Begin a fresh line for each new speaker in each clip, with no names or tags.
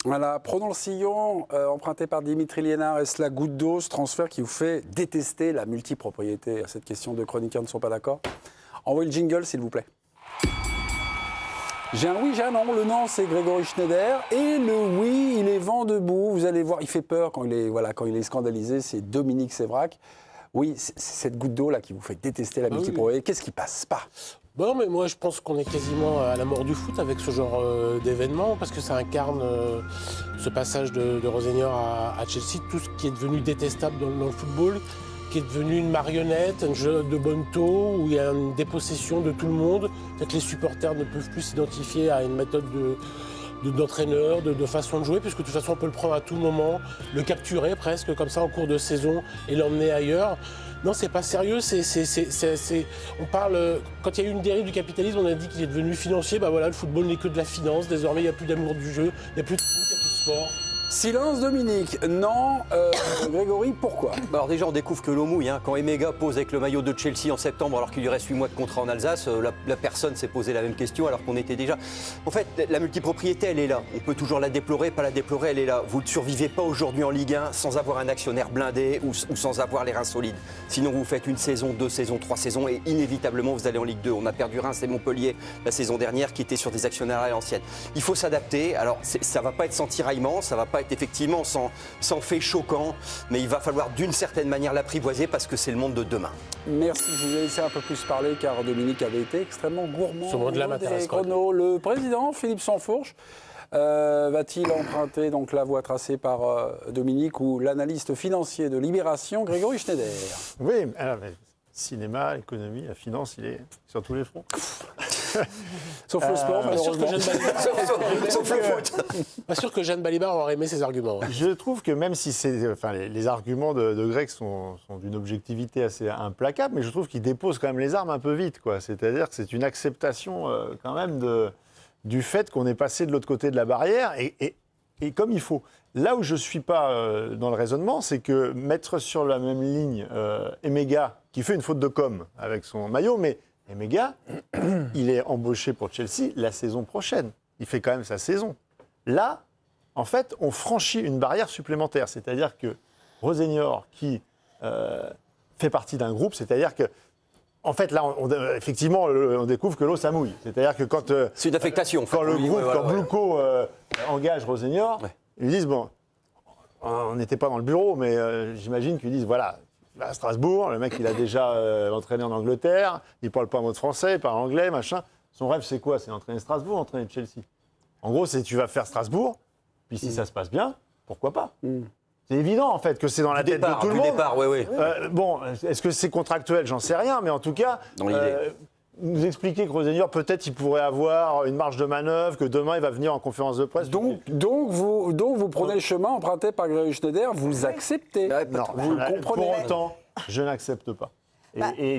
Voilà, prenons le sillon, emprunté par Dimitri Liénard. Est-ce la goutte d'eau, ce transfert qui vous fait détester la multipropriété? À cette question, deux chroniqueurs ne sont pas d'accord. Envoyez le jingle, s'il vous plaît. J'ai un oui, j'ai un non. Le non, c'est Grégory Schneider. Et le oui, il est vent debout. Vous allez voir, il fait peur quand il est scandalisé. C'est Dominique Sévrac. Oui, c'est cette goutte d'eau là qui vous fait détester la multipropriété. Qu'est-ce qui passe pas?
Bon, mais moi, je pense qu'on est quasiment à la mort du foot avec ce genre d'événement, parce que ça incarne ce passage de Rosenior à Chelsea, tout ce qui est devenu détestable dans le football, qui est devenu une marionnette, un jeu de bonneteau, où il y a une dépossession de tout le monde. Peut-être les supporters ne peuvent plus s'identifier à une méthode d'entraîneur, de façon de jouer, puisque de toute façon, on peut le prendre à tout moment, le capturer presque comme ça en cours de saison et l'emmener ailleurs. Non, c'est pas sérieux. On parle. Quand il y a eu une dérive du capitalisme, on a dit qu'il est devenu financier. Ben voilà, le football n'est que de la finance. Désormais, il n'y a plus d'amour du jeu, il n'y a plus de foot, il n'y a plus de sport.
Silence, Dominique. Non, Grégory, pourquoi?
Alors déjà, on découvre que l'eau mouille. Quand Emega pose avec le maillot de Chelsea en septembre, alors qu'il lui reste 8 mois de contrat en Alsace, la personne s'est posé la même question, alors qu'on était déjà... En fait, la multipropriété, elle est là. On peut toujours la déplorer, pas la déplorer, elle est là. Vous ne survivez pas aujourd'hui en Ligue 1 sans avoir un actionnaire blindé ou sans avoir les reins solides. Sinon, vous faites une saison, 2 saisons, 3 saisons et inévitablement, vous allez en Ligue 2. On a perdu Reims et Montpellier la saison dernière qui étaient sur des actionnaires à l'ancienne. Il faut s'adapter. Alors, ça ne va pas être sans tiraillement, ça va pas être effectivement sans fait choquant, mais il va falloir d'une certaine manière l'apprivoiser parce que c'est le monde de demain.
Merci, je vous ai laissé un peu plus parler car Dominique avait été extrêmement gourmand.
Ce mot-là m'intéresse.
Le président Philippe Sansfourche va-t-il emprunter donc la voie tracée par Dominique ou l'analyste financier de Libération, Grégory Schneider?
Oui, alors, cinéma, économie, la finance, il est sur tous les fronts.
Sauf le sport, malheureusement.
Sauf le foot. Pas sûr que Jeanne Balibar aurait aimé ses arguments. Ouais.
Je trouve que même si les arguments de Greg sont d'une objectivité assez implacable, mais je trouve qu'il dépose quand même les armes un peu vite, quoi. C'est-à-dire que c'est une acceptation quand même du fait qu'on est passé de l'autre côté de la barrière et comme il faut. Là où je ne suis pas dans le raisonnement, c'est que mettre sur la même ligne Emega, qui fait une faute de com avec son maillot, mais Emega, il est embauché pour Chelsea la saison prochaine. Il fait quand même sa saison. Là, en fait, on franchit une barrière supplémentaire. C'est-à-dire que Rosenior, qui fait partie d'un groupe, c'est-à-dire que, en fait, là, effectivement, on découvre que l'eau, ça mouille. C'est-à-dire que quand...
c'est une affectation.
Quand le groupe, quand Bluco engage Rosenior, ils disent, bon, on n'était pas dans le bureau, mais j'imagine qu'ils disent, voilà... À Strasbourg, le mec, il a déjà entraîné en Angleterre, il parle pas un mot de français, il parle anglais, machin. Son rêve, c'est quoi? C'est d'entraîner Strasbourg, d'entraîner Chelsea. En gros, c'est tu vas faire Strasbourg, puis si ça se passe bien, pourquoi pas? C'est évident, en fait, que c'est dans la tête de tout le monde.
Départ, oui.
Bon, est-ce que c'est contractuel? J'en sais rien, mais en tout cas... nous expliquer que Rosenior, peut-être, il pourrait avoir une marge de manœuvre, que demain, il va venir en conférence de presse.
Donc vous prenez le chemin emprunté par Grégory Schneider, vous acceptez.
Non,
vous le comprenez.
Pour autant, je n'accepte pas. Et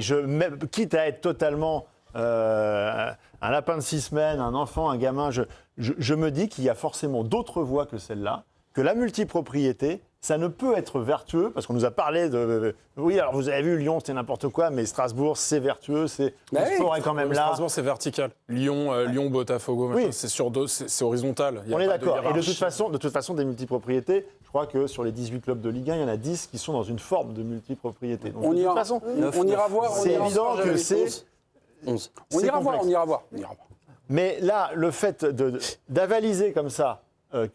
quitte à être totalement un lapin de 6 semaines, un enfant, un gamin, je me dis qu'il y a forcément d'autres voies que celle-là, que la multipropriété, ça ne peut être vertueux, parce qu'on nous a parlé de... Oui, alors vous avez vu, Lyon, c'était n'importe quoi, mais Strasbourg, c'est vertueux, le sport est quand même là.
Strasbourg, c'est vertical. Lyon, Botafogo,
oui.
c'est horizontal.
On est d'accord. Et de toute façon, des multipropriétés, je crois que sur les 18 clubs de Ligue 1, il y en a 10 qui sont dans une forme de multipropriété. Donc,
on ira voir.
C'est évident que c'est...
11.
On ira voir.
Mais là, le fait d'avaliser comme ça,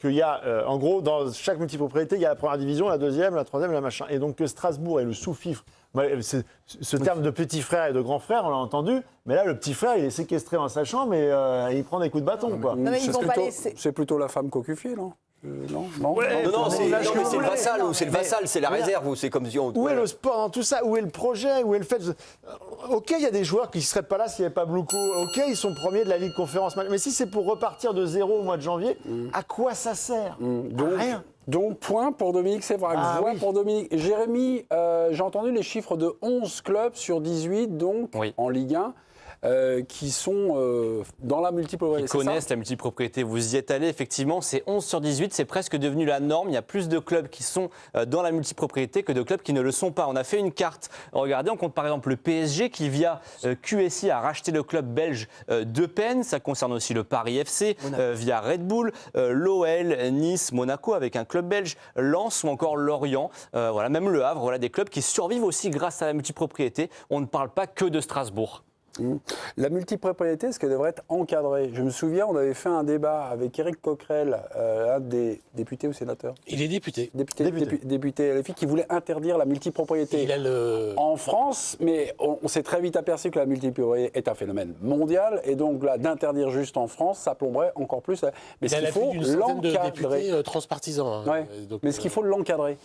qu'il y a, en gros, dans chaque multipropriété, il y a la première division, la deuxième, la troisième, la machin. Et donc que Strasbourg est le sous-fifre. Ce terme de petit frère et de grand frère, on l'a entendu, mais là, le petit frère, il est séquestré dans sa chambre et il prend des coups de bâton, quoi.
C'est plutôt la femme coquuffier, non? Non,
c'est le vassal, ou c'est le vassal, c'est la réserve, ou c'est comme si on...
Où est le sport dans tout ça? Où est le projet? Où est le fait Ok, il y a des joueurs qui ne seraient pas là s'il n'y avait pas Bluco. Ok, ils sont premiers de la Ligue Conférence. Mais si c'est pour repartir de zéro au mois de janvier, à quoi ça sert? Rien.
Donc, point pour Dominique Sévrac. Pour Dominique. Jérémy, j'ai entendu les chiffres de 11 clubs sur 18, donc, en Ligue 1. qui sont dans la multipropriété.
Qui connaissent la multipropriété. Vous y êtes allé, effectivement, c'est 11 sur 18, c'est presque devenu la norme. Il y a plus de clubs qui sont dans la multipropriété que de clubs qui ne le sont pas. On a fait une carte. Regardez, on compte par exemple le PSG qui, via QSI, a racheté le club belge d'Eupen. Ça concerne aussi le Paris FC via Red Bull, l'OL, Nice, Monaco avec un club belge, Lens ou encore Lorient. Voilà, même Le Havre, voilà, des clubs qui survivent aussi grâce à la multipropriété. On ne parle pas que de Strasbourg.
La multipropriété, est-ce qu'elle devrait être encadrée? Je me souviens, on avait fait un débat avec Éric Coquerel, un des députés ou sénateurs?
Il est député.
Député LFI, qui voulait interdire la multipropriété en France, mais on s'est très vite aperçu que la multipropriété est un phénomène mondial, et donc là, d'interdire juste en France, ça plomberait encore plus. Mais ce qu'il faut l'encadrer.
Transpartisans.
Ouais. Mais est-ce qu'il faut l'encadrer?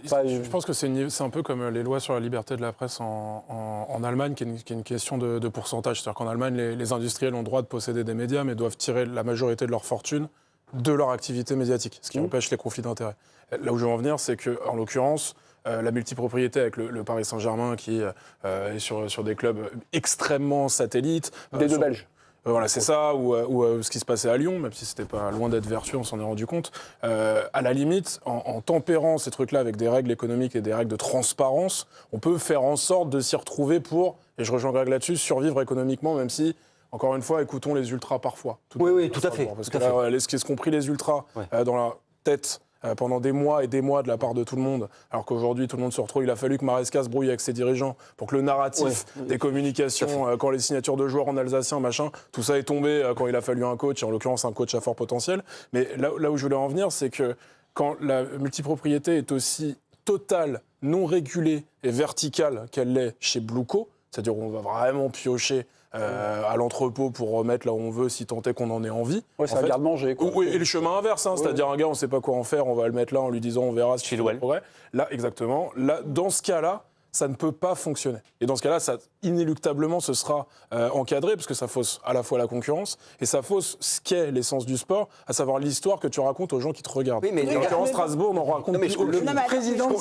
Je pense que c'est un peu comme les lois sur la liberté de la presse en Allemagne, qui est une question de pourcentage. C'est-à-dire qu'en Allemagne, les industriels ont le droit de posséder des médias, mais doivent tirer la majorité de leur fortune de leur activité médiatique, ce qui empêche les conflits d'intérêts. Là où je veux en venir, c'est qu'en l'occurrence, la multipropriété avec le Paris Saint-Germain, qui est sur des clubs extrêmement satellites.
Des deux Belges.
Voilà, c'est ça, ou ce qui se passait à Lyon, même si c'était pas loin d'être vertueux, on s'en est rendu compte. À la limite, en tempérant ces trucs-là avec des règles économiques et des règles de transparence, on peut faire en sorte de s'y retrouver pour, et je rejoins Greg là-dessus, survivre économiquement, même si, encore une fois, écoutons les ultras parfois.
Oui, tout à fait.
Parce que là, ce qu'ont pris les ultras dans la tête pendant des mois et des mois de la part de tout le monde, alors qu'aujourd'hui tout le monde se retrouve, il a fallu que Maresca se brouille avec ses dirigeants pour que le narratif des communications, quand les signatures de joueurs en alsacien, machin, tout ça est tombé quand il a fallu un coach, en l'occurrence un coach à fort potentiel. Mais là où je voulais en venir, c'est que quand la multipropriété est aussi totale, non régulée et verticale qu'elle l'est chez Blueco, c'est-à-dire où on va vraiment piocher à l'entrepôt pour remettre là où on veut, si tant est qu'on en ait envie.
Ouais, c'est un garde-manger.
Oui, et le chemin inverse, c'est-à-dire un gars, on ne sait pas quoi en faire, on va le mettre là en lui disant on verra si
Chez
tu fais progrès. Là, exactement. Là, dans ce cas-là, ça ne peut pas fonctionner. Et dans ce cas-là, ça, inéluctablement, ce sera encadré, parce que ça fausse à la fois la concurrence, et ça fausse ce qu'est l'essence du sport, à savoir l'histoire que tu racontes aux gens qui te regardent.
Oui, mais
en l'occurrence, Strasbourg n'en raconte plus aucune.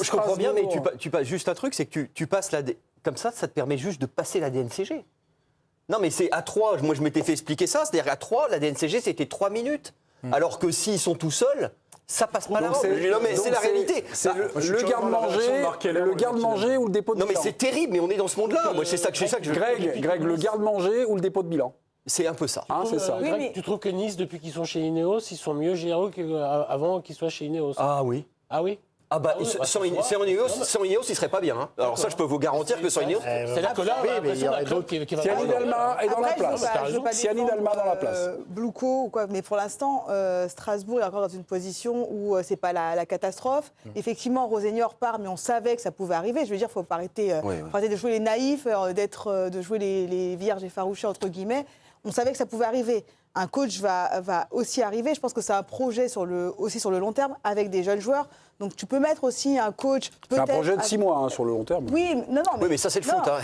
Je comprends bien, mais tu passes juste un truc, c'est que tu passes comme ça te permet juste de passer la DNCG. Non, mais c'est à 3, moi je m'étais fait expliquer ça, c'est-à-dire à 3, la DNCG c'était 3 minutes. Alors que s'ils sont tout seuls, ça passe pas là. Non, mais c'est la réalité.
C'est le garde-manger ou le dépôt de bilan.
Non, mais c'est terrible, mais on est dans ce monde-là. Moi, c'est ça que je.
Greg, le garde-manger ou le dépôt de bilan?
C'est un peu ça.
C'est ça.
Greg, mais tu trouves que Nice, depuis qu'ils sont chez Ineos, ils sont mieux gérés qu'avant qu'ils soient chez Ineos?
Ah oui.
Ah oui.
Ah bah, sans Ineos, il serait pas bien. Hein. Alors ça, je peux vous garantir que sans Ineos...
C'est-à-dire que là, il y aurait d'autres qui va...
Siani Dalma est dans la place. Siani Dalma dans la place.
Blueco ou quoi, mais pour l'instant, Strasbourg est encore dans une position où c'est pas la catastrophe. Effectivement, Rosenior part, mais on savait que ça pouvait arriver. Je veux dire, il faut pas arrêter, de jouer les naïfs, de jouer les vierges effarouchés, entre guillemets. On savait que ça pouvait arriver. Un coach va aussi arriver. Je pense que c'est un projet aussi sur le long terme avec des jeunes joueurs. Donc tu peux mettre aussi un coach.
C'est un projet de 6 mois sur le long terme.
Oui, non.
Mais ça, c'est le foot. Hein.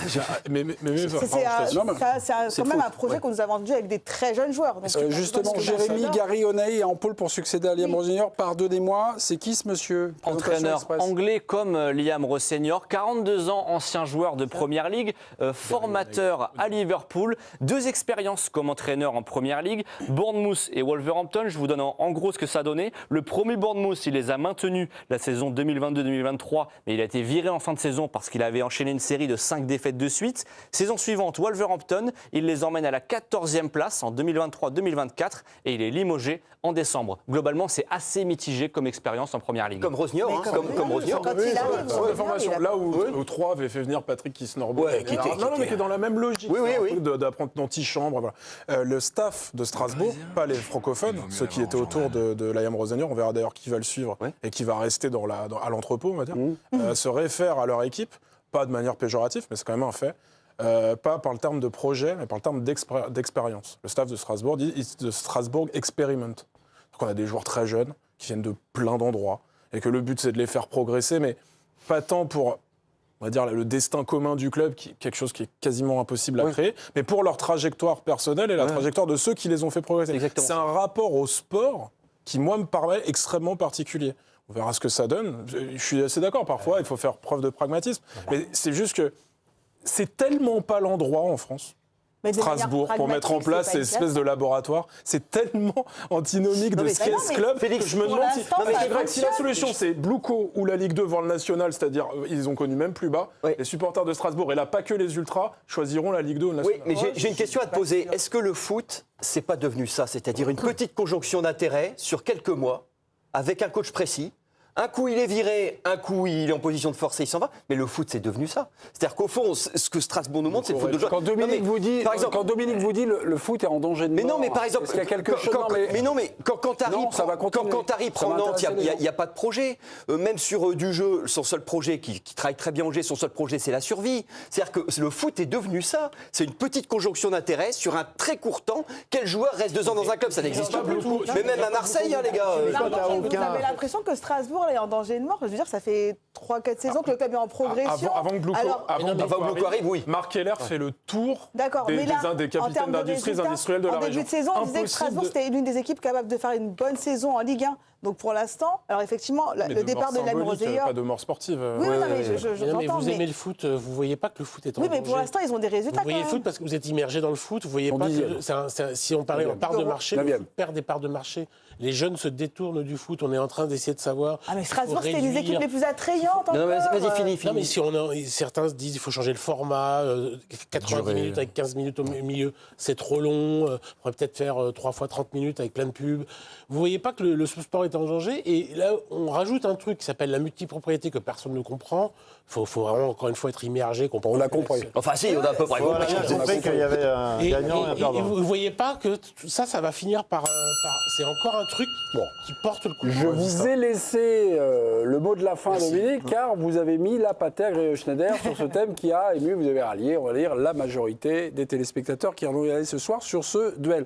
C'est quand même un projet qu'on nous a vendu avec des très jeunes joueurs. Donc,
justement, Jérémy Garionnet est en pôle pour succéder à Liam Rosenior. Pardonnez-moi, c'est qui ce monsieur?
Entraîneur anglais comme Liam Rosenior, 42 ans, ancien joueur de Première Ligue, formateur à Liverpool, 2 expériences comme entraîneur en Première Ligue, Bournemouth et Wolverhampton. Je vous donne en gros ce que ça a donné. Le premier Bournemouth, il les a maintenus la saison 2022-2023, mais il a été viré en fin de saison parce qu'il avait enchaîné une série de 5 défaites de suite. Saison suivante, Wolverhampton, il les emmène à la 14e place en 2023-2024 et il est limogé en décembre. Globalement, c'est assez mitigé comme expérience en Première Ligue.
Comme Rosenior, comme Rosenior.
Là où 3 avait fait venir Patrick Kisnorbo, mais qui est dans la même logique, d'apprendre d'antichambre. Voilà. Le staff de Strasbourg, pas les francophones, ceux qui étaient autour de Liam Rosenior, on verra d'ailleurs qui va le suivre et qui va rester à l'entrepôt, on va dire, se réfèrent à leur équipe, pas de manière péjorative, mais c'est quand même un fait, pas par le terme de projet, mais par le terme d'expérience. Le staff de Strasbourg dit « de Strasbourg Experiment ». Donc on a des joueurs très jeunes qui viennent de plein d'endroits et que le but c'est de les faire progresser, mais pas tant pour, on va dire, le destin commun du club, quelque chose qui est quasiment impossible à créer, mais pour leur trajectoire personnelle et la trajectoire de ceux qui les ont fait progresser. C'est un rapport au sport qui, moi, me paraît extrêmement particulier. On verra ce que ça donne. Je suis assez d'accord, parfois, il faut faire preuve de pragmatisme. Mais c'est juste que c'est tellement pas l'endroit en France Strasbourg pour mettre en place ces espèces de laboratoires. C'est tellement antinomique de Space Club que je me demande si la solution c'est Blueco ou la Ligue 2 vend le national, c'est-à-dire ils ont connu même plus bas, les supporters de Strasbourg, et là pas que les ultras, choisiront la Ligue 2 ou le national.
Oui, mais j'ai une question à te poser. Est-ce que le foot, c'est pas devenu ça, c'est-à-dire une petite conjonction d'intérêts sur quelques mois, avec un coach précis? Un coup, il est viré, un coup, il est en position de force et il s'en va. Mais le foot, c'est devenu ça. C'est-à-dire qu'au fond, ce que Strasbourg nous montre, c'est le foot de joueurs.
Quand Dominique vous dit, le foot est en danger de mort.
Mais non, mais par exemple,
il y a quelque chose.
Quand Tari prend Nantes, il n'y a pas de projet. Même sur du jeu, son seul projet qui travaille très bien au jeu, son seul projet, c'est la survie. C'est-à-dire que le foot est devenu ça. C'est une petite conjonction d'intérêts sur un très court temps. Quel joueur reste 2 ans dans un club? Ça n'existe plus. Mais même à Marseille, les gars.
Vous avez l'impression que Strasbourg est en danger de mort. Je veux dire, ça fait 3-4 saisons que le club est en progression.
Avant que Blueco arrive,
oui.
Marc Keller fait le tour des capitaines d'industrie industriels de la région.
En début de saison, on disait que Strasbourg, c'était l'une des équipes capables de faire une bonne saison en Ligue 1. Donc pour l'instant, alors effectivement, le départ de Liam Roseyer...
Pas de mort sportive.
Oui, mais
mais vous aimez le foot, vous voyez pas que le foot est en danger.
Oui, mais pour l'instant, ils ont des résultats.
Vous voyez le foot parce que vous êtes immergé dans le foot. Vous voyez pas que si on parlait en part de marché, le foot perd des parts de marché. Les jeunes se détournent du foot. On est en train d'essayer de savoir.
Ah mais Strasbourg, c'était les équipes les plus attrayantes encore.
Non, vas-y, finis.
Non, mais si certains se disent il faut changer le format, 90 minutes avec 15 minutes au milieu, c'est trop long. On pourrait peut-être faire 3 fois 30 minutes avec plein de pubs. Vous voyez pas que le sport est en danger? Et là, on rajoute un truc qui s'appelle la multipropriété que personne ne comprend. Faut vraiment, encore une fois, être immergé.
On l'a compris.
Enfin, si, on a à peu près compris.
On a compris qu'il y avait un gagnant et un perdant.
Vous ne voyez pas que ça va finir par... c'est encore un truc qui porte le coup.
Je vous ai laissé le mot de la fin, Dominique, car vous avez mis la pâtée à Grégory Schneider sur ce thème qui a ému, vous avez rallié, on va dire, la majorité des téléspectateurs qui en ont regardé ce soir sur ce duel.